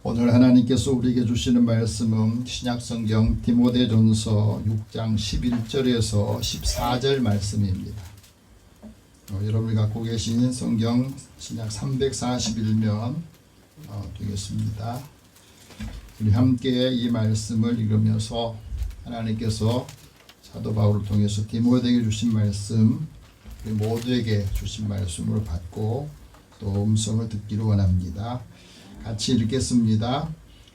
오늘 하나님께서 우리에게 주시는 말씀은 신약성경 디모데전서 6장 11절에서 14절 말씀입니다. 여러분이 갖고 계신 성경 신약 341면 되겠습니다. 우리 함께 이 말씀을 읽으면서 하나님께서 사도 바울을 통해서 디모데에게 주신 말씀, 우리 모두에게 주신 말씀을 받고 또 음성을 듣기를 원합니다. 같이 읽겠습니다.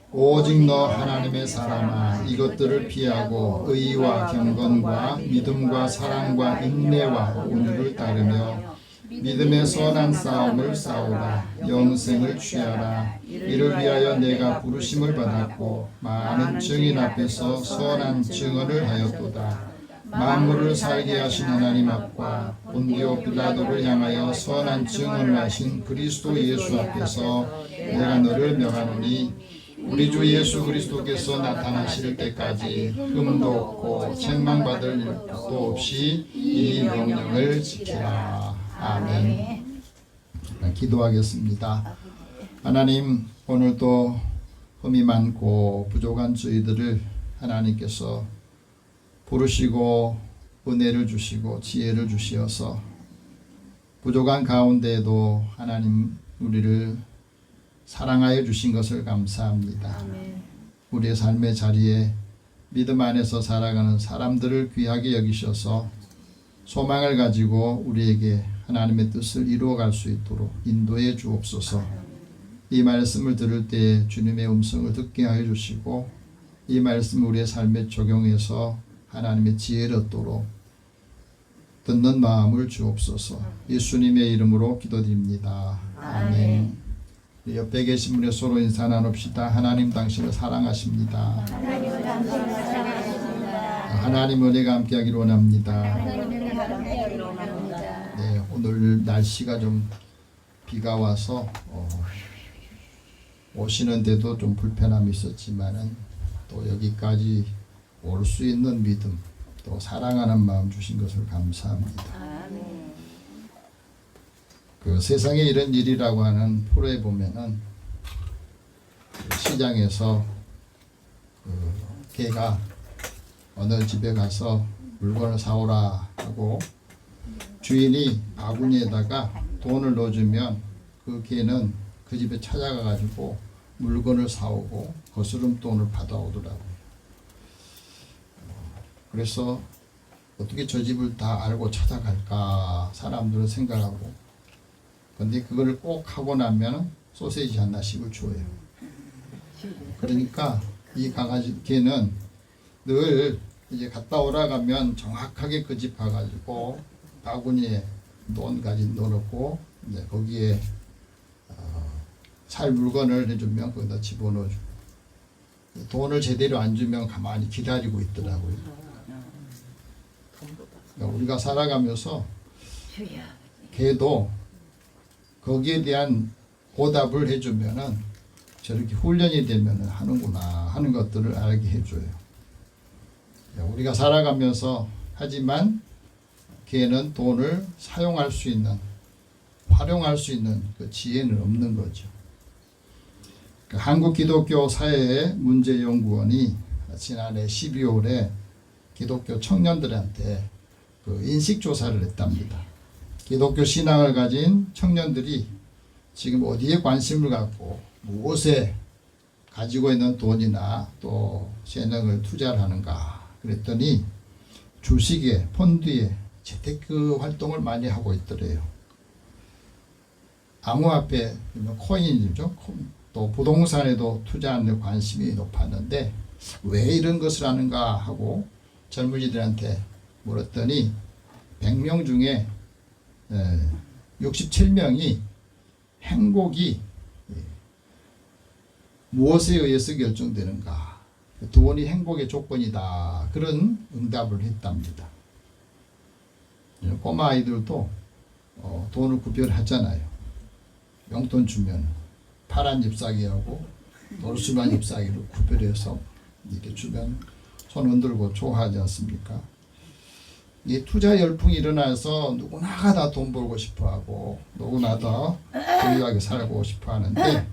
오직 너 하나님의 사람아, 이것들을 피하고 의와 경건과 믿음과 사랑과 인내와 온유를 따르며 믿음의 선한 싸움을 싸우라. 영생을 취하라. 이를 위하여 내가 부르심을 받았고 많은 증인 앞에서 선한 증언을 하였도다. 만물을 살게 하신 하나님 앞과 본디오 빌라도를 향하여 선한 증언을 하신 그리스도 예수 앞에서 내가 너를 명하노니 우리 주 예수 그리스도께서 나타나실 때까지 흠도 없고 책망받을 일도 없이 이 명령을 지키라. 아멘. 기도하겠습니다. 하나님, 오늘도 흠이 많고 부족한 저희들을 하나님께서 부르시고 은혜를 주시고 지혜를 주시어서 부족한 가운데에도 하나님 우리를 사랑하여 주신 것을 감사합니다. 아멘. 우리의 삶의 자리에 믿음 안에서 살아가는 사람들을 귀하게 여기셔서 소망을 가지고 우리에게 하나님의 뜻을 이루어갈 수 있도록 인도해 주옵소서. 이 말씀을 들을 때 주님의 음성을 듣게 하여 주시고 이 말씀을 우리의 삶에 적용해서 하나님의 지혜를 얻도록 듣는 마음을 주옵소서. 예수님의 이름으로 기도드립니다. 아멘. 옆에 계신 분의 서로 인사 나눕시다. 하나님 당신을 사랑하십니다. 하나님 은혜가 함께하기를 원합니다. 네, 오늘 날씨가 좀 비가 와서 오시는데도 좀 불편함이 있었지만은 또 여기까지 올 수 있는 믿음, 또 사랑하는 마음 주신 것을 감사합니다. 그 세상에 이런 일이라고 하는 프로에 보면은 시장에서 개가 어느 집에 가서 물건을 사오라 하고 주인이 바구니에다가 돈을 넣어주면 그 개는 그 집에 찾아가 가지고 물건을 사오고 거스름돈을 받아오더라고요. 그래서 어떻게 저 집을 다 알고 찾아갈까 사람들은 생각하고, 근데 그거를 꼭 하고 나면 소세지 하나씩을 줘요. 그러니까 이 강아지 개는 늘 이제 갔다 오라 가면 정확하게 그 집 가가지고 바구니에 돈 가진 넣어놓고 이제 거기에 살 물건을 해주면 거기다 집어넣어주고, 돈을 제대로 안 주면 가만히 기다리고 있더라고요. 우리가 살아가면서 걔도 거기에 대한 보답을 해주면은 저렇게 훈련이 되면은 하는구나 하는 것들을 알게 해줘요. 우리가 살아가면서 하지만 걔는 돈을 사용할 수 있는, 활용할 수 있는 그 지혜는 없는 거죠. 한국 기독교 사회의 문제연구원이 지난해 12월에 기독교 청년들한테 그 인식조사를 했답니다. 기독교 신앙을 가진 청년들이 지금 어디에 관심을 갖고 무엇에 가지고 있는 돈이나 또 재능을 투자를 하는가 그랬더니 주식에, 펀드에, 재테크 활동을 많이 하고 있더래요. 암호화폐, 코인이죠. 또 부동산에도 투자하는 관심이 높았는데 왜 이런 것을 하는가 하고 젊은이들한테 물었더니 100명 중에 67명이 행복이 무엇에 의해서 결정되는가, 돈이 행복의 조건이다, 그런 응답을 했답니다. 꼬마 아이들도 돈을 구별하잖아요. 용돈 주면 파란 잎사귀하고 노르스만 잎사귀를 구별해서 이렇게 주면 손 흔들고 좋아하지 않습니까? 이 투자 열풍이 일어나서 누구나가 다 돈 벌고 싶어하고 누구나 다 부유하게 살고 싶어하는데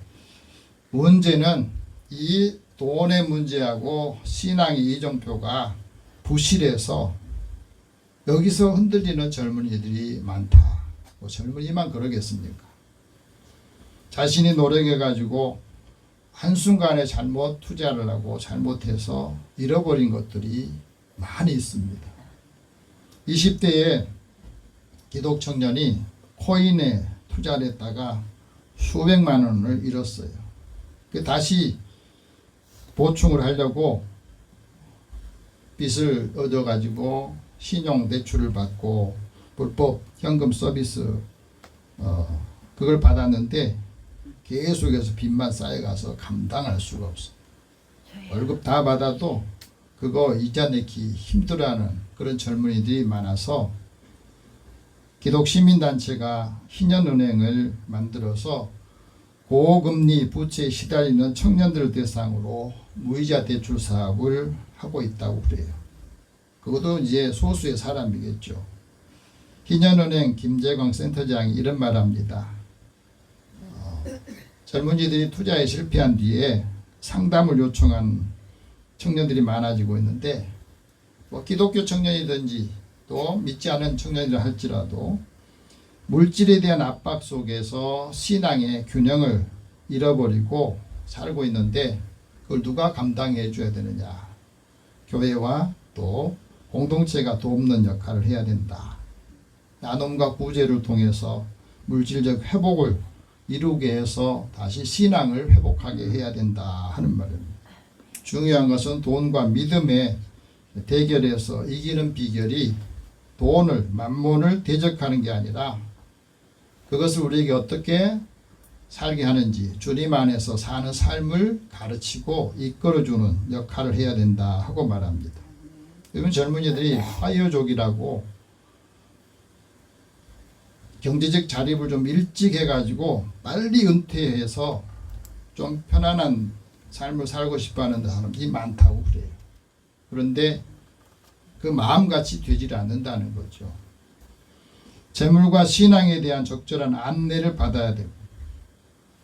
문제는 이 돈의 문제하고 신앙의 이정표가 부실해서 여기서 흔들리는 젊은이들이 많다. 뭐 젊은이만 그러겠습니까? 자신이 노력해가지고 한순간에 잘못 투자를 하고 잘못해서 잃어버린 것들이 많이 있습니다. 20대에 기독 청년이 코인에 투자를 했다가 수백만 원을 잃었어요. 다시 보충을 하려고 빚을 얻어가지고 신용 대출을 받고 불법 현금 서비스 그걸 받았는데 계속해서 빚만 쌓여가서 감당할 수가 없어. 월급 다 받아도 그거 이자 내기 힘들어하는 그런 젊은이들이 많아서 기독 시민단체가 희년은행을 만들어서 고금리 부채에 시달리는 청년들을 대상으로 무이자 대출 사업을 하고 있다고 그래요. 그것도 이제 소수의 사람이겠죠. 희년은행 김재광 센터장이 이런 말 합니다. 젊은이들이 투자에 실패한 뒤에 상담을 요청한 청년들이 많아지고 있는데 뭐 기독교 청년이든지 또 믿지 않은 청년이라 할지라도 물질에 대한 압박 속에서 신앙의 균형을 잃어버리고 살고 있는데 그걸 누가 감당해 줘야 되느냐. 교회와 또 공동체가 돕는 역할을 해야 된다. 나눔과 구제를 통해서 물질적 회복을 이루게 해서 다시 신앙을 회복하게 해야 된다 하는 말입니다. 중요한 것은 돈과 믿음의 대결에서 이기는 비결이 돈을 만몬을 대적하는 게 아니라 그것을 우리에게 어떻게 살게 하는지 주님 안에서 사는 삶을 가르치고 이끌어주는 역할을 해야 된다 하고 말합니다. 요즘 젊은이들이 화요족이라고 경제적 자립을 좀 일찍 해가지고 빨리 은퇴해서 좀 편안한 삶을 살고 싶어하는 사람들이 많다고 그래요. 그런데 그 마음같이 되질 않는다는 거죠. 재물과 신앙에 대한 적절한 안내를 받아야 되고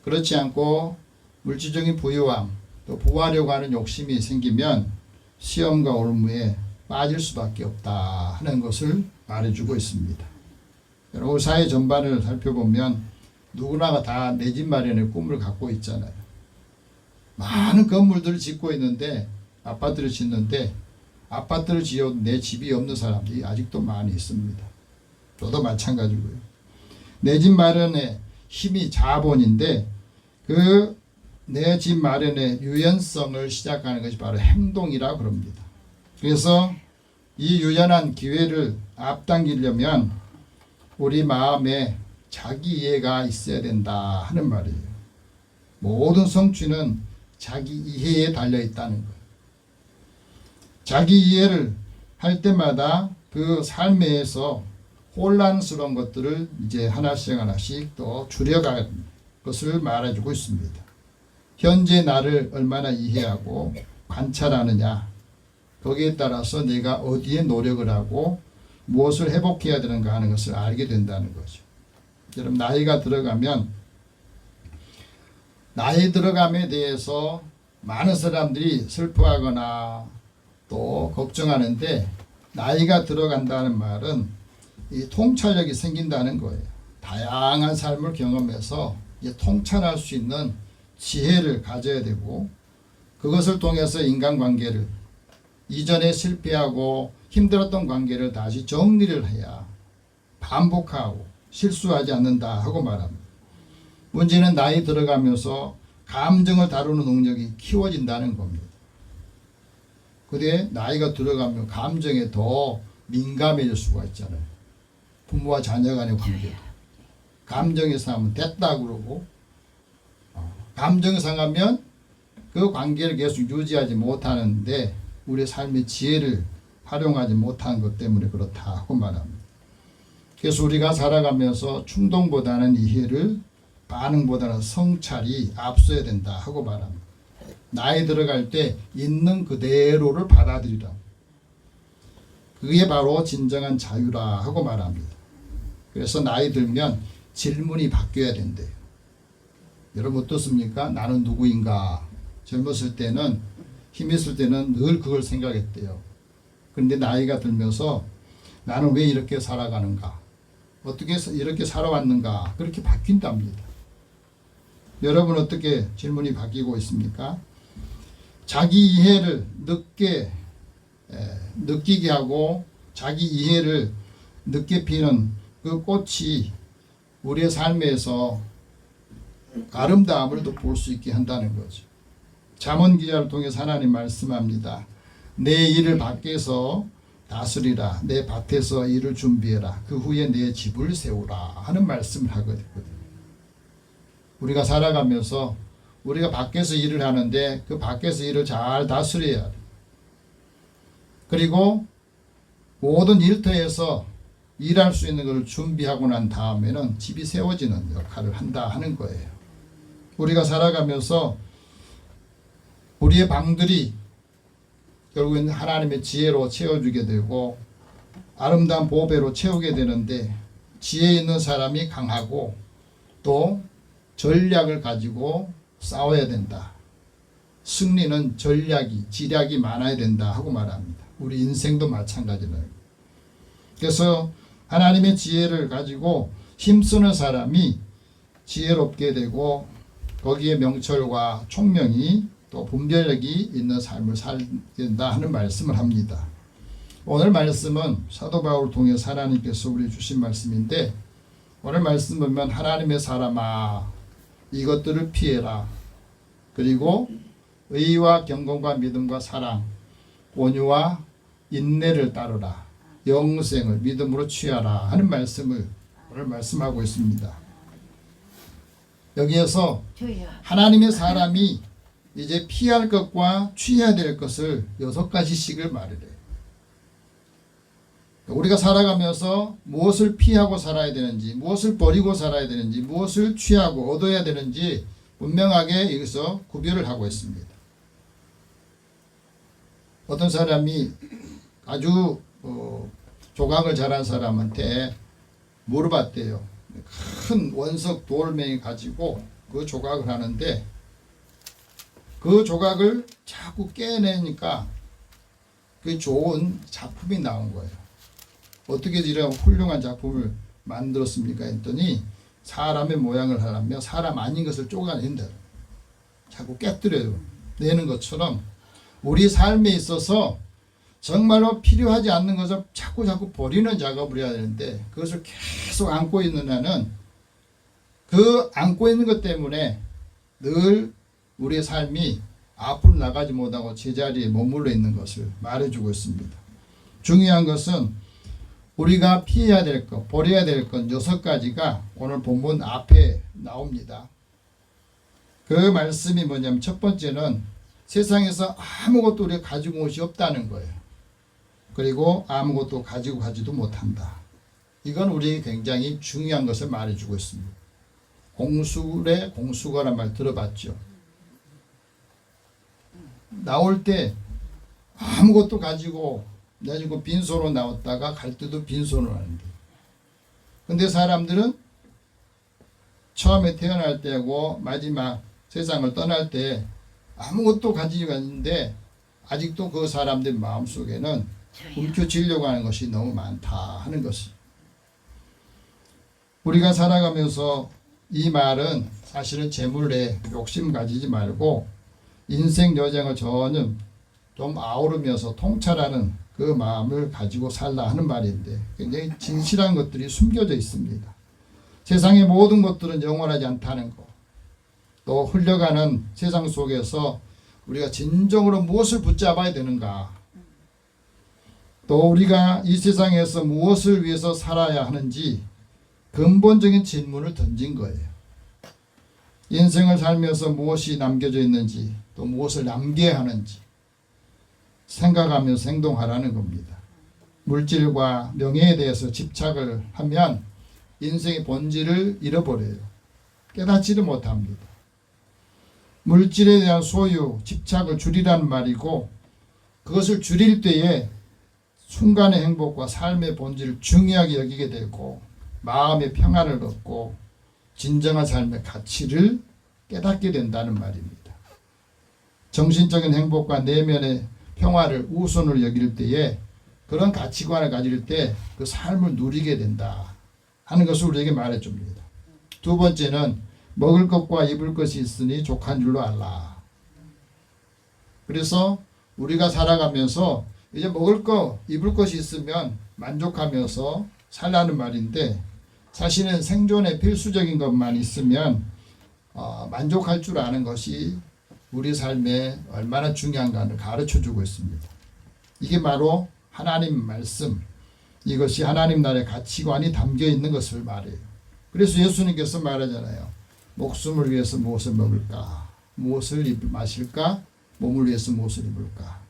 그렇지 않고 물질적인 부유함 또 부하려고 하는 욕심이 생기면 시험과 올무에 빠질 수밖에 없다 하는 것을 말해주고 있습니다. 여러분 사회 전반을 살펴보면 누구나가 다 내 집 마련의 꿈을 갖고 있잖아요. 많은 건물들을 짓고 있는데 아파트를 짓는데 아파트를 지어도 내 집이 없는 사람들이 아직도 많이 있습니다. 저도 마찬가지고요. 내 집 마련의 힘이 자본인데 그 내 집 마련의 유연성을 시작하는 것이 바로 행동이라 그럽니다. 그래서 이 유연한 기회를 앞당기려면 우리 마음에 자기 이해가 있어야 된다 하는 말이에요. 모든 성취는 자기 이해에 달려 있다는 거예요. 자기 이해를 할 때마다 그 삶에서 혼란스러운 것들을 이제 하나씩 하나씩 또 줄여갈 것을 말해주고 있습니다. 현재 나를 얼마나 이해하고 관찰하느냐 거기에 따라서 내가 어디에 노력을 하고 무엇을 회복해야 되는가 하는 것을 알게 된다는 거죠. 여러분 나이가 들어가면 나이 들어감에 대해서 많은 사람들이 슬퍼하거나 또 걱정하는데 나이가 들어간다는 말은 이 통찰력이 생긴다는 거예요. 다양한 삶을 경험해서 이제 통찰할 수 있는 지혜를 가져야 되고 그것을 통해서 인간관계를 이전에 실패하고 힘들었던 관계를 다시 정리를 해야 반복하고 실수하지 않는다 하고 말합니다. 문제는 나이 들어가면서 감정을 다루는 능력이 키워진다는 겁니다. 근데 나이가 들어가면 감정에 더 민감해질 수가 있잖아요. 부모와 자녀 간의 관계도. 감정이 상하면 됐다 그러고 감정이 상하면 그 관계를 계속 유지하지 못하는데 우리의 삶의 지혜를 활용하지 못한 것 때문에 그렇다 하고 말합니다. 그래서 우리가 살아가면서 충동보다는 이해를 반응보다는 성찰이 앞서야 된다 하고 말합니다. 나이 들어갈 때 있는 그대로를 받아들이라. 그게 바로 진정한 자유라 하고 말합니다. 그래서 나이 들면 질문이 바뀌어야 된대요. 여러분 어떻습니까? 나는 누구인가? 젊었을 때는, 힘 있을 때는 늘 그걸 생각했대요. 그런데 나이가 들면서 나는 왜 이렇게 살아가는가? 어떻게 이렇게 살아왔는가? 그렇게 바뀐답니다. 여러분 어떻게 질문이 바뀌고 있습니까? 자기 이해를 늦게 느끼게 하고 자기 이해를 늦게 피는 그 꽃이 우리의 삶에서 아름다움을 또 볼 수 있게 한다는 거죠. 잠언 기자를 통해서 하나님 말씀합니다. 내 일을 밖에서 다스리라. 내 밭에서 일을 준비해라. 그 후에 내 집을 세우라 하는 말씀을 하거든요. 우리가 살아가면서 우리가 밖에서 일을 하는데 그 밖에서 일을 잘 다스려야 돼. 그리고 모든 일터에서 일할 수 있는 것을 준비하고 난 다음에는 집이 세워지는 역할을 한다 하는 거예요. 우리가 살아가면서 우리의 방들이 결국엔 하나님의 지혜로 채워주게 되고 아름다운 보배로 채우게 되는데 지혜 있는 사람이 강하고 또 전략을 가지고 싸워야 된다. 승리는 지략이 많아야 된다 하고 말합니다. 우리 인생도 마찬가지예요. 그래서 하나님의 지혜를 가지고 힘쓰는 사람이 지혜롭게 되고 거기에 명철과 총명이 또 분별력이 있는 삶을 살게 된다 하는 말씀을 합니다. 오늘 말씀은 사도 바울을 통해서 하나님께서 우리 주신 말씀인데 오늘 말씀 보면 하나님의 사람아 이것들을 피해라. 그리고 의와 경건과 믿음과 사랑, 온유와 인내를 따르라. 영생을 믿음으로 취하라 하는 말씀을 오늘 말씀하고 있습니다. 여기에서 하나님의 사람이 이제 피할 것과 취해야 될 것을 6가지씩을 말을 해요. 우리가 살아가면서 무엇을 피하고 살아야 되는지, 무엇을 버리고 살아야 되는지, 무엇을 취하고 얻어야 되는지 분명하게 여기서 구별을 하고 있습니다. 어떤 사람이 아주 조각을 잘한 사람한테 물어봤대요. 큰 원석 돌멩이 가지고 그 조각을 하는데 그 조각을 자꾸 깨내니까 그 좋은 작품이 나온 거예요. 어떻게 이런 훌륭한 작품을 만들었습니까? 했더니 사람의 모양을 하려면 사람 아닌 것을 쪼가낸다. 자꾸 깨뜨려요. 내는 것처럼 우리 삶에 있어서 정말로 필요하지 않는 것을 자꾸 버리는 작업을 해야 되는데 그것을 계속 안고 있는 나는 그 안고 있는 것 때문에 늘 우리의 삶이 앞으로 나가지 못하고 제자리에 머물러 있는 것을 말해주고 있습니다. 중요한 것은 우리가 피해야 될 것, 버려야 될 것 6가지가 오늘 본문 앞에 나옵니다. 그 말씀이 뭐냐면 첫 번째는 세상에서 아무것도 우리가 가지고 온 것이 없다는 거예요. 그리고 아무것도 가지고 가지도 못한다. 이건 우리에게 굉장히 중요한 것을 말해주고 있습니다. 공수래 공수거란 말 들어봤죠? 나올 때 아무것도 가지고 빈손으로 나왔다가 갈 때도 빈손으로 하는데 근데 사람들은 처음에 태어날 때하고 마지막 세상을 떠날 때 아무것도 가지고 갔는데 아직도 그 사람들 마음속에는 움켜쥐려고 하는 것이 너무 많다 하는 것이 우리가 살아가면서 이 말은 사실은 재물에 욕심 가지지 말고 인생 여정을 전혀 좀 아우르면서 통찰하는 그 마음을 가지고 살라 하는 말인데 굉장히 진실한 것들이 숨겨져 있습니다. 세상의 모든 것들은 영원하지 않다는 것, 또 흘러가는 세상 속에서 우리가 진정으로 무엇을 붙잡아야 되는가, 또 우리가 이 세상에서 무엇을 위해서 살아야 하는지 근본적인 질문을 던진 거예요. 인생을 살면서 무엇이 남겨져 있는지 또 무엇을 남겨야 하는지 생각하면서 행동하라는 겁니다. 물질과 명예에 대해서 집착을 하면 인생의 본질을 잃어버려요. 깨닫지를 못합니다. 물질에 대한 소유, 집착을 줄이라는 말이고 그것을 줄일 때에 순간의 행복과 삶의 본질을 중요하게 여기게 되고 마음의 평안을 얻고 진정한 삶의 가치를 깨닫게 된다는 말입니다. 정신적인 행복과 내면의 평화를 우선으로 여길 때에 그런 가치관을 가질 때 그 삶을 누리게 된다 하는 것을 우리에게 말해줍니다. 두 번째는 먹을 것과 입을 것이 있으니 족한 줄로 알라. 그래서 우리가 살아가면서 이제 먹을 거 입을 것이 있으면 만족하면서 살라는 말인데, 사실은 생존에 필수적인 것만 있으면 만족할 줄 아는 것이 우리 삶에 얼마나 중요한가를 가르쳐주고 있습니다. 이게 바로 하나님 말씀, 이것이 하나님 나라의 가치관이 담겨 있는 것을 말해요. 그래서 예수님께서 말하잖아요. 목숨을 위해서 무엇을 먹을까? 무엇을 마실까? 몸을 위해서 무엇을 입을까?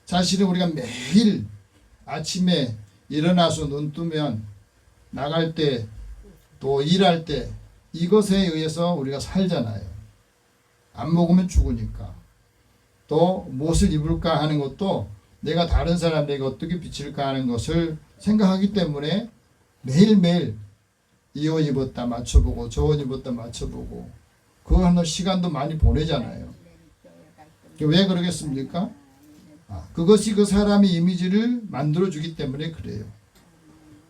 사실은 우리가 매일 아침에 일어나서 눈 뜨면 나갈 때 또 일할 때 이것에 의해서 우리가 살잖아요. 안 먹으면 죽으니까. 또 무엇을 입을까 하는 것도 내가 다른 사람에게 어떻게 비칠까 하는 것을 생각하기 때문에 매일매일 이 옷 입었다 맞춰보고 저 옷 입었다 맞춰보고 그거 하는 시간도 많이 보내잖아요. 왜 그러겠습니까? 그것이 그 사람의 이미지를 만들어주기 때문에 그래요.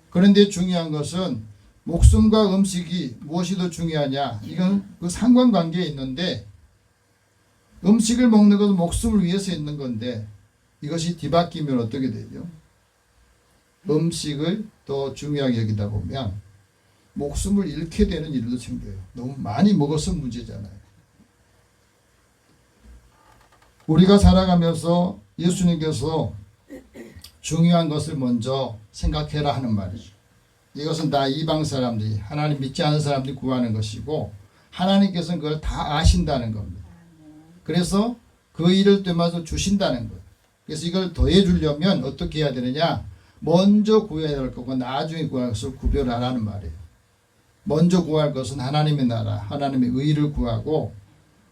그런데 중요한 것은 목숨과 음식이 무엇이 더 중요하냐, 이건 그 상관관계에 있는데, 음식을 먹는 것은 목숨을 위해서 있는 건데 이것이 뒤바뀌면 어떻게 되죠? 음식을 더 중요하게 여기다 보면 목숨을 잃게 되는 일도 생겨요. 너무 많이 먹어서 문제잖아요. 우리가 살아가면서 예수님께서 중요한 것을 먼저 생각해라 하는 말이죠. 이것은 다 이방 사람들이, 하나님 믿지 않는 사람들이 구하는 것이고 하나님께서는 그걸 다 아신다는 겁니다. 그래서 그 일을 되마다 주신다는 거예요. 그래서 이걸 더해 주려면 어떻게 해야 되느냐? 먼저 구해야 될 거고 나중에 구할 것을 구별하라는 말이에요. 먼저 구할 것은 하나님의 나라, 하나님의 의를 구하고,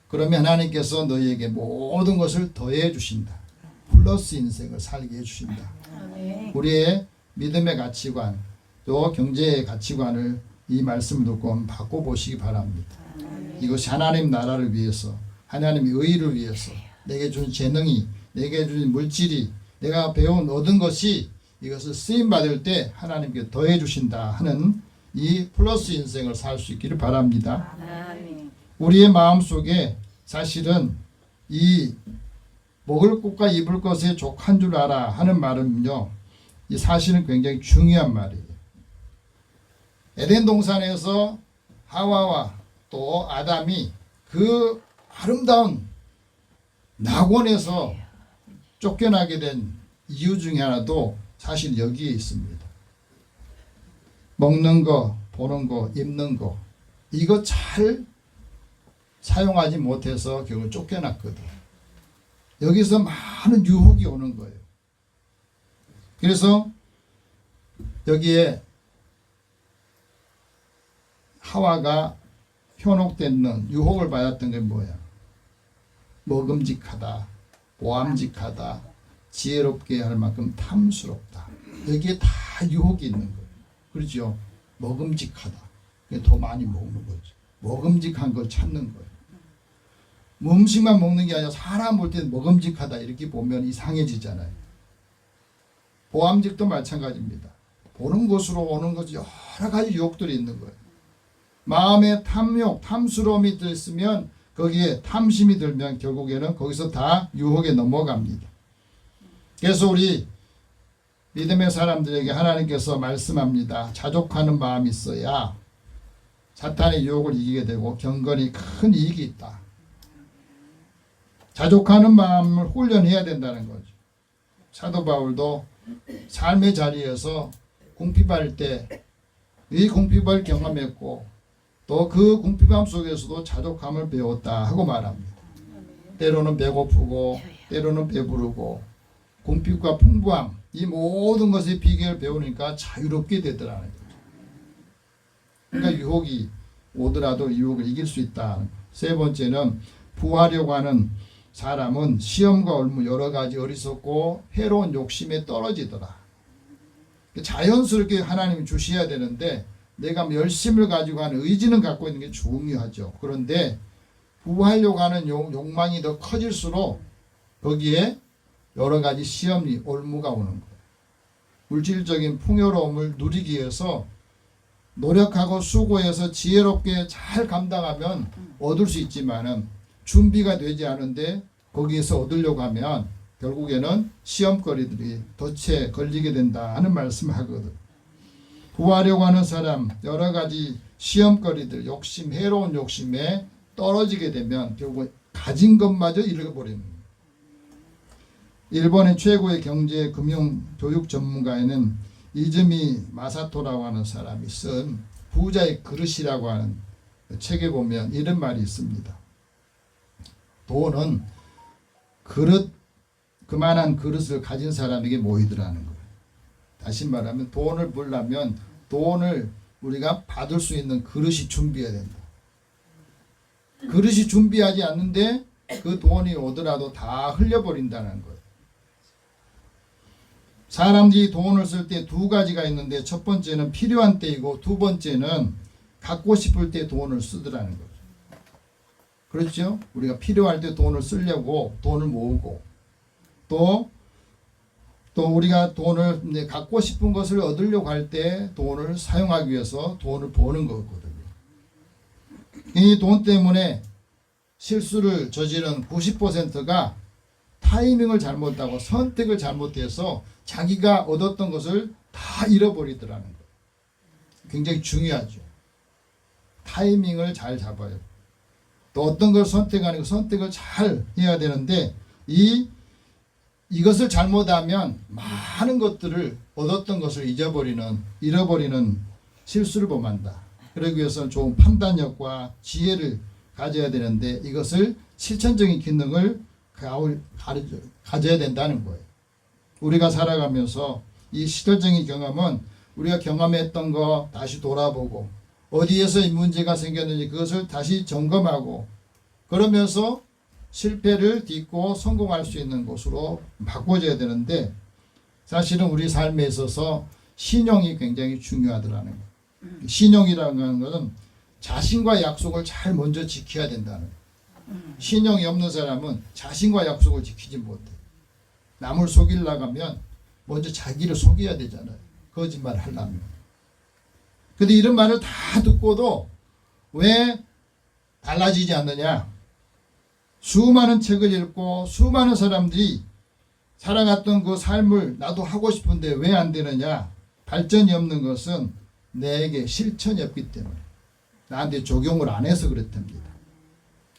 그러면 하나님께서 너희에게 모든 것을 더해 주신다. 플러스 인생을 살게 해주신다. 우리의 믿음의 가치관, 또 경제의 가치관을 이 말씀을 듣고 한번 바꿔보시기 바랍니다. 이것이 하나님 나라를 위해서, 하나님의 의를 위해서, 내게 준 재능이, 내게 준 물질이, 내가 배운 얻은 것이 이것을 쓰임받을 때 하나님께 더해 주신다 하는 이 플러스 인생을 살 수 있기를 바랍니다. 우리의 마음속에 사실은 이 먹을 것과 입을 것에 족한 줄 알아 하는 말은요, 이 사실은 굉장히 중요한 말이에요. 에덴 동산에서 하와와 또 아담이 그 아름다운 낙원에서 쫓겨나게 된 이유 중에 하나도 사실 여기에 있습니다. 먹는 거, 보는 거, 입는 거, 이거 잘 사용하지 못해서 결국 쫓겨났거든. 여기서 많은 유혹이 오는 거예요. 그래서 여기에 하와가 현혹되는 유혹을 받았던 게 뭐야? 먹음직하다, 보암직하다, 지혜롭게 할 만큼 탐스럽다. 여기에 다 유혹이 있는 거예요. 그렇죠? 먹음직하다. 더 많이 먹는 거죠. 먹음직한 걸 찾는 거예요. 음식만 먹는 게 아니라 사람 볼 때 먹음직하다 이렇게 보면 이상해지잖아요. 보암직도 마찬가지입니다. 보는 것으로 오는 것이 여러 가지 유혹들이 있는 거예요. 마음에 탐욕, 탐스러움이 들었으면 거기에 탐심이 들면 결국에는 거기서 다 유혹에 넘어갑니다. 그래서 우리 믿음의 사람들에게 하나님께서 말씀합니다. 자족하는 마음이 있어야 사탄의 유혹을 이기게 되고 경건이 큰 이익이 있다. 자족하는 마음을 훈련해야 된다는 거죠. 사도 바울도 삶의 자리에서 궁핍할 때 이 궁핍을 경험했고 또 그 궁핍함 속에서도 자족함을 배웠다 하고 말합니다. 때로는 배고프고 때로는 배부르고 궁핍과 풍부함, 이 모든 것의 비결을 배우니까 자유롭게 되더라는 거죠. 그러니까 유혹이 오더라도 유혹을 이길 수 있다. 세 번째는 부하려고 하는 사람은 시험과 올무 여러 가지 어리석고 해로운 욕심에 떨어지더라. 자연스럽게 하나님이 주셔야 되는데 내가 열심을 가지고 하는 의지는 갖고 있는 게 중요하죠. 그런데 부하려고 하는 욕망이 더 커질수록 거기에 여러 가지 시험이 올무가 오는 거예요. 물질적인 풍요로움을 누리기 위해서 노력하고 수고해서 지혜롭게 잘 감당하면 얻을 수 있지만은 준비가 되지 않은데 거기에서 얻으려고 하면 결국에는 시험거리들이 덫에 걸리게 된다 하는 말씀을 하거든. 구하려고 하는 사람 여러 가지 시험거리들 욕심 해로운 욕심에 떨어지게 되면 결국 가진 것마저 잃어버리는 거예요. 일본의 최고의 경제 금융 교육 전문가에는 이즈미 마사토라고 하는 사람이 쓴 부자의 그릇이라고 하는 책에 보면 이런 말이 있습니다. 돈은 그만한 그릇을 가진 사람에게 모이더라는 거예요. 다시 말하면 돈을 벌려면 돈을 우리가 받을 수 있는 그릇이 준비해야 된다. 그릇이 준비하지 않는데 그 돈이 오더라도 다 흘려버린다는 거예요. 사람들이 돈을 쓸 때 두 가지가 있는데 첫 번째는 필요한 때이고 두 번째는 갖고 싶을 때 돈을 쓰더라는 거죠. 그렇죠? 우리가 필요할 때 돈을 쓰려고 돈을 모으고 또 우리가 돈을 이제 갖고 싶은 것을 얻으려고 할 때 돈을 사용하기 위해서 돈을 버는 거거든요. 이 돈 때문에 실수를 저지른 90%가 타이밍을 잘못하고 선택을 잘못해서 자기가 얻었던 것을 다 잃어버리더라는 거예요. 굉장히 중요하죠. 타이밍을 잘 잡아요. 또 어떤 걸 선택하는 선택을 잘 해야 되는데 이것을 잘못하면 많은 것들을 얻었던 것을 잃어버리는 실수를 범한다. 그러기 위해서는 좋은 판단력과 지혜를 가져야 되는데 이것을 실천적인 기능을 가져야 된다는 거예요. 우리가 살아가면서 이 시절적인 경험은 우리가 경험했던 거 다시 돌아보고 어디에서 이 문제가 생겼는지 그것을 다시 점검하고 그러면서 실패를 딛고 성공할 수 있는 곳으로 바꿔줘야 되는데 사실은 우리 삶에 있어서 신용이 굉장히 중요하더라는 거예요. 신용이라는 것은 자신과 약속을 잘 먼저 지켜야 된다는 거예요. 신용이 없는 사람은 자신과 약속을 지키지 못해. 남을 속이려고 하면 먼저 자기를 속여야 되잖아요. 거짓말을 하려면. 근데 이런 말을 다 듣고도 왜 달라지지 않느냐? 수많은 책을 읽고 수많은 사람들이 살아갔던 그 삶을 나도 하고 싶은데 왜 안 되느냐? 발전이 없는 것은 내게 실천이 없기 때문에 나한테 적용을 안 해서 그렇답니다.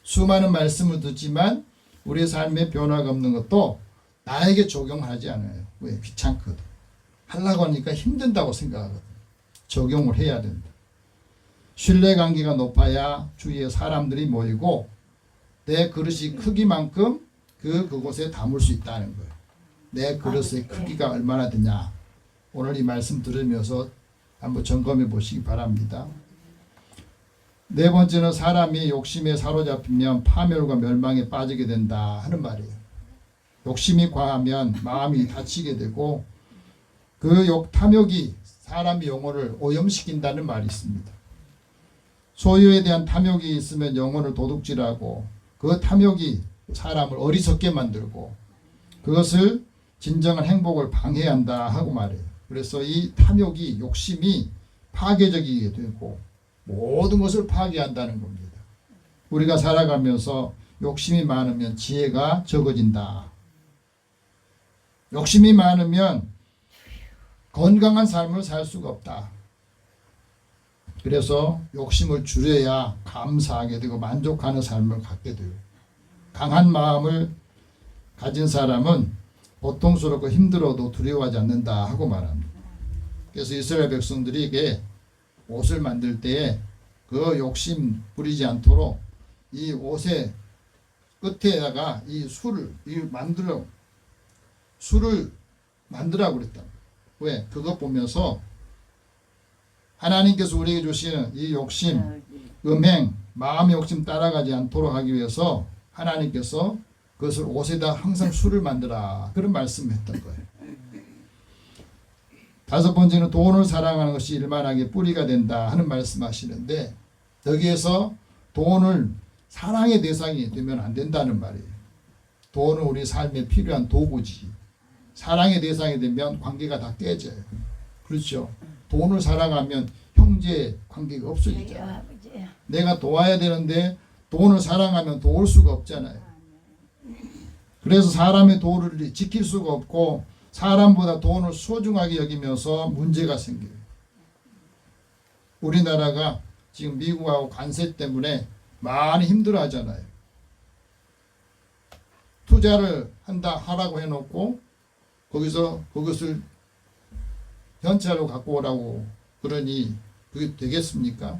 수많은 말씀을 듣지만 우리 삶에 변화가 없는 것도 나에게 적용하지 않아요. 왜? 귀찮거든. 하려고 하니까 힘든다고 생각하거든. 적용을 해야 된다. 신뢰관계가 높아야 주위에 사람들이 모이고 내 그릇이 크기만큼 그곳에 담을 수 있다는 거예요. 내 그릇의 크기가 얼마나 되냐. 오늘 이 말씀 들으면서 한번 점검해 보시기 바랍니다. 네 번째는 사람이 욕심에 사로잡히면 파멸과 멸망에 빠지게 된다 하는 말이에요. 욕심이 과하면 마음이 다치게 되고 탐욕이 사람의 영혼을 오염시킨다는 말이 있습니다. 소유에 대한 탐욕이 있으면 영혼을 도둑질하고 그 탐욕이 사람을 어리석게 만들고 그것을 진정한 행복을 방해한다 하고 말해요. 그래서 이 탐욕이 욕심이 파괴적이게 되고 모든 것을 파괴한다는 겁니다. 우리가 살아가면서 욕심이 많으면 지혜가 적어진다. 욕심이 많으면 건강한 삶을 살 수가 없다. 그래서 욕심을 줄여야 감사하게 되고 만족하는 삶을 갖게 돼요. 강한 마음을 가진 사람은 고통스럽고 힘들어도 두려워하지 않는다 하고 말합니다. 그래서 이스라엘 백성들에게 옷을 만들 때에 그 욕심 부리지 않도록 이 옷의 끝에다가 이 술을 만들라고 그랬다. 왜? 그거 보면서 하나님께서 우리에게 주시는 이 욕심, 음행, 마음의 욕심 따라가지 않도록 하기 위해서 하나님께서 그것을 옷에다 항상 술을 만들라 그런 말씀을 했던 거예요. 다섯 번째는 돈을 사랑하는 것이 일만하게 뿌리가 된다 하는 말씀하시는데 여기에서 돈을 사랑의 대상이 되면 안 된다는 말이에요. 돈은 우리 삶에 필요한 도구지. 사랑의 대상이 되면 관계가 다 깨져요. 그렇죠. 돈을 사랑하면 형제 관계가 없어지잖아요. 내가 도와야 되는데 돈을 사랑하면 도울 수가 없잖아요. 그래서 사람의 도를 지킬 수가 없고 사람보다 돈을 소중하게 여기면서 문제가 생겨요. 우리나라가 지금 미국하고 관세 때문에 많이 힘들어 하잖아요. 투자를 하라고 해놓고 거기서 그것을 현찰로 갖고 오라고 그러니 그게 되겠습니까?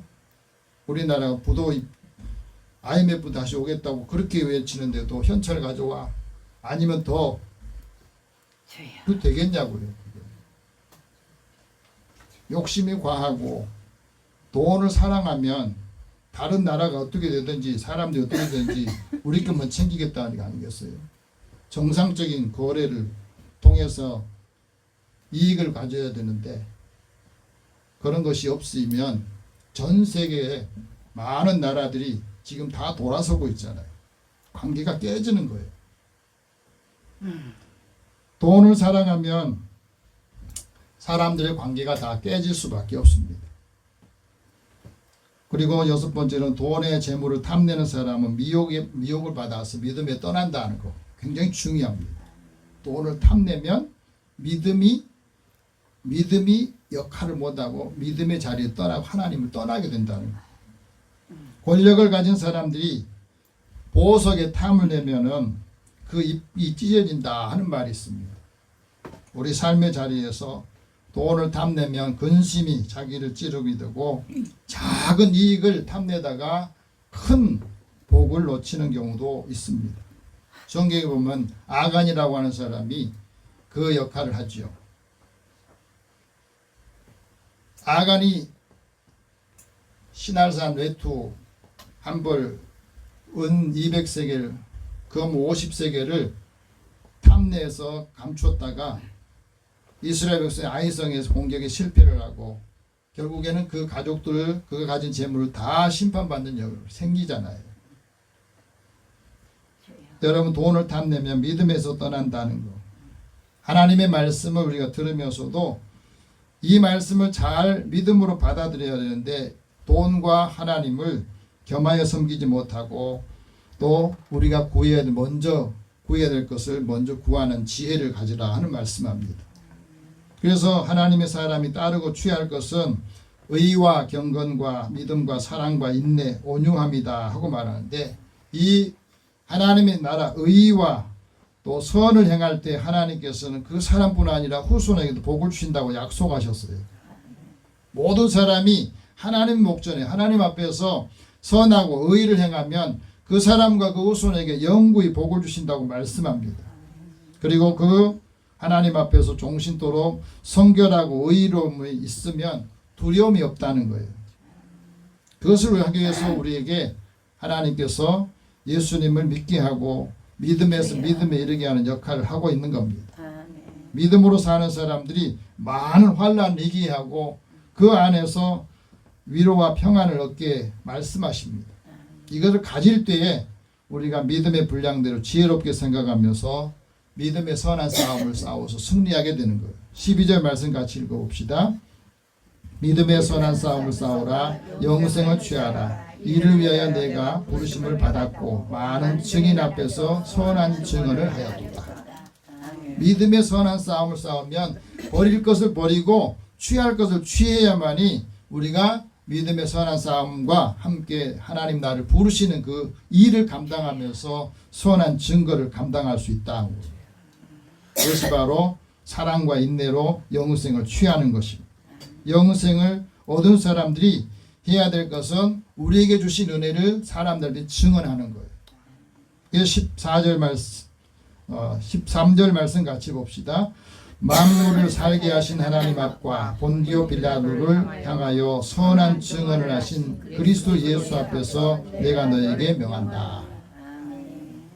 우리나라가 부도 IMF 다시 오겠다고 그렇게 외치는데도 현찰 가져와 아니면 더 그 되겠냐고요. 욕심이 과하고 돈을 사랑하면 다른 나라가 어떻게 되든지 사람들이 어떻게 되든지 우리 것만 챙기겠다는 게 아니겠어요. 정상적인 거래를 통해서 이익을 가져야 되는데 그런 것이 없으면 전 세계에 많은 나라들이 지금 다 돌아서고 있잖아요. 관계가 깨지는 거예요. 돈을 사랑하면 사람들의 관계가 다 깨질 수밖에 없습니다. 그리고 여섯 번째는 돈의 재물을 탐내는 사람은 미혹을 받아서 믿음에 떠난다는 거 굉장히 중요합니다. 돈을 탐내면 믿음이 역할을 못하고 믿음의 자리에 떠나고 하나님을 떠나게 된다는 거. 권력을 가진 사람들이 보석에 탐을 내면은 그 입이 찢어진다 하는 말이 있습니다. 우리 삶의 자리에서 돈을 탐내면 근심이 자기를 찌르게 되고 작은 이익을 탐내다가 큰 복을 놓치는 경우도 있습니다. 성경에 보면 아간이라고 하는 사람이 그 역할을 하죠. 아간이 시날산 외투 한 벌 은 200세겔 금 50세겔을 탐내서 감췄다가 이스라엘 백성의 아이성에서 공격에 실패를 하고 결국에는 그 가족들을 그가 가진 재물을 다 심판받는 일이 생기잖아요. 여러분 돈을 탐내면 믿음에서 떠난다는 거. 하나님의 말씀을 우리가 들으면서도 이 말씀을 잘 믿음으로 받아들여야 되는데 돈과 하나님을 겸하여 섬기지 못하고 또 우리가 먼저 구해야 될 것을 먼저 구하는 지혜를 가지라 하는 말씀합니다. 그래서 하나님의 사람이 따르고 취할 것은 의와 경건과 믿음과 사랑과 인내, 온유함이다 하고 말하는데 이 하나님의 나라 의와 또 선을 행할 때 하나님께서는 그 사람뿐 아니라 후손에게도 복을 주신다고 약속하셨어요. 모든 사람이 하나님 목전에 하나님 앞에서 선하고 의를 행하면 그 사람과 그 후손에게 영구히 복을 주신다고 말씀합니다. 그리고 그 하나님 앞에서 종신토록 성결하고 의로움이 있으면 두려움이 없다는 거예요. 그것을 하기 위해서 우리에게 하나님께서 예수님을 믿게 하고 믿음에서 믿음에 이르게 하는 역할을 하고 있는 겁니다. 믿음으로 사는 사람들이 많은 환난을 이기하고 그 안에서 위로와 평안을 얻게 말씀하십니다. 이것을 가질 때에 우리가 믿음의 분량대로 지혜롭게 생각하면서 믿음의 선한 싸움을 싸워서 승리하게 되는 거예요. 12절 말씀 같이 읽어봅시다. 믿음의 선한 싸움을 싸우라. 영생을 취하라. 이를 위하여 내가 부르심을 받았고 많은 증인 앞에서 선한 증언을 하였도다. 믿음의 선한 싸움을 싸우면 버릴 것을 버리고 취할 것을 취해야만이 우리가 믿음의 선한 싸움과 함께 하나님 나를 부르시는 그 일을 감당하면서 선한 증거를 감당할 수 있다. 그것이 바로 사랑과 인내로 영생을 취하는 것입니다. 영생을 얻은 사람들이 해야 될 것은 우리에게 주신 은혜를 사람들에게 증언하는 거예요. 14절 말씀, 13절 말씀 같이 봅시다. 만물을 살게 하신 하나님 앞과 본디오 빌라도를 향하여 선한 증언을 하신 그리스도 예수 앞에서 내가 너에게 명한다.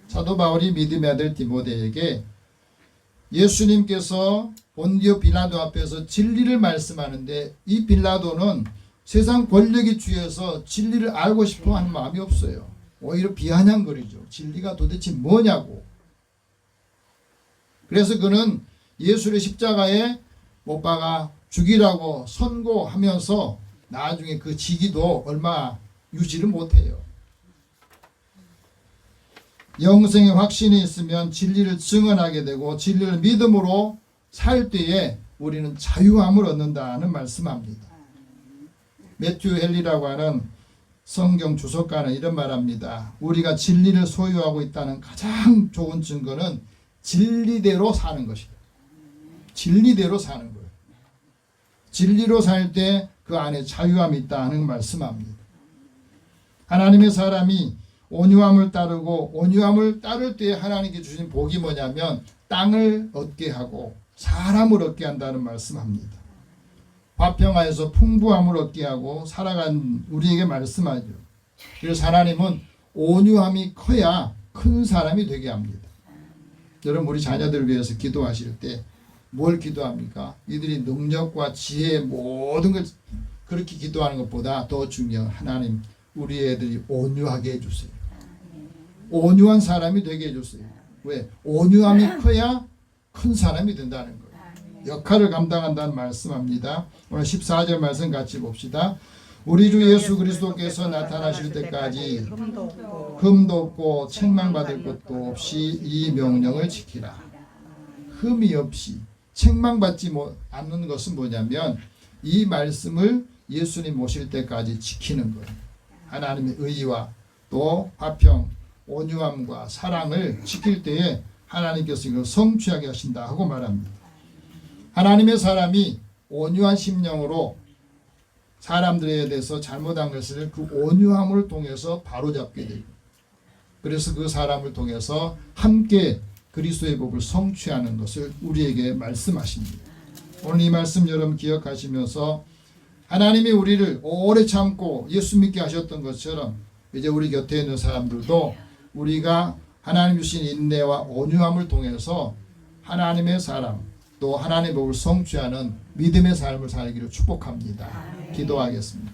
사도 바울이 믿음의 아들 디모데에게 예수님께서 본디오 빌라도 앞에서 진리를 말씀하는데 이 빌라도는 세상 권력에 취해서 진리를 알고 싶어 하는 마음이 없어요. 오히려 비아냥거리죠. 진리가 도대체 뭐냐고. 그래서 그는 예수를 십자가에 못 박아 죽이라고 선고하면서 나중에 그 직위도 얼마 유지를 못해요. 영생의 확신이 있으면 진리를 증언하게 되고 진리를 믿음으로 살 때에 우리는 자유함을 얻는다는 말씀합니다. 매튜 헨리라고 하는 성경 주석가는 이런 말합니다. 우리가 진리를 소유하고 있다는 가장 좋은 증거는 진리대로 사는 것이다. 진리대로 사는 거예요. 진리로 살 때 그 안에 자유함이 있다는 말씀합니다. 하나님의 사람이 온유함을 따르고 온유함을 따를 때 하나님께 주신 복이 뭐냐면 땅을 얻게 하고 사람을 얻게 한다는 말씀합니다. 화평하여서 풍부함을 얻게 하고 살아간 우리에게 말씀하죠. 그래서 하나님은 온유함이 커야 큰 사람이 되게 합니다. 여러분 우리 자녀들을 위해서 기도하실 때 뭘 기도합니까? 이들이 능력과 지혜 모든 걸 그렇게 기도하는 것보다 더 중요한 하나님 우리 애들이 온유하게 해주세요. 온유한 사람이 되게 해주세요. 왜? 온유함이 커야 큰 사람이 된다는 거예요. 역할을 감당한다는 말씀합니다. 오늘 14절 말씀 같이 봅시다. 우리 주 예수 그리스도께서 나타나실 때까지 흠도 없고 책망받을 것도 없이 이 명령을 지키라. 흠이 없이 책망받지 않는 것은 뭐냐면 이 말씀을 예수님 오실 때까지 지키는 거예요. 하나님의 의와 또 화평, 온유함과 사랑을 지킬 때에 하나님께서 이걸 성취하게 하신다 하고 말합니다. 하나님의 사람이 온유한 심령으로 사람들에 대해서 잘못한 것을 그 온유함을 통해서 바로잡게 되고 그래서 그 사람을 통해서 함께 그리스도의 복을 성취하는 것을 우리에게 말씀하십니다. 오늘 이 말씀 여러분 기억하시면서 하나님이 우리를 오래 참고 예수 믿게 하셨던 것처럼 이제 우리 곁에 있는 사람들도 우리가 하나님 주신 인내와 온유함을 통해서 하나님의 사람 또 하나님의 복을 성취하는 믿음의 삶을 살기를 축복합니다. 기도하겠습니다.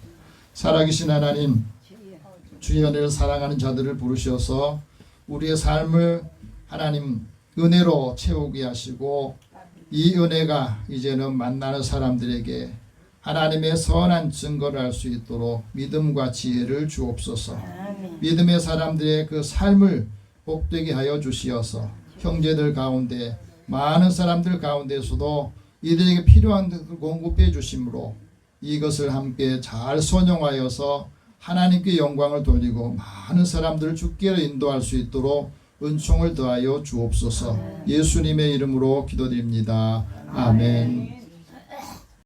살아계신 하나님 주의 은혜를 사랑하는 자들을 부르셔서 우리의 삶을 하나님 은혜로 채우게 하시고 이 은혜가 이제는 만나는 사람들에게 하나님의 선한 증거를 할 수 있도록 믿음과 지혜를 주옵소서. 믿음의 사람들의 그 삶을 복되게 하여 주시어서 형제들 가운데 많은 사람들 가운데서도 이들에게 필요한 것을 공급해 주심으로 이것을 함께 잘 선용하여서 하나님께 영광을 돌리고 많은 사람들을 주께로 인도할 수 있도록 은총을 더하여 주옵소서. 예수님의 이름으로 기도드립니다. 아멘.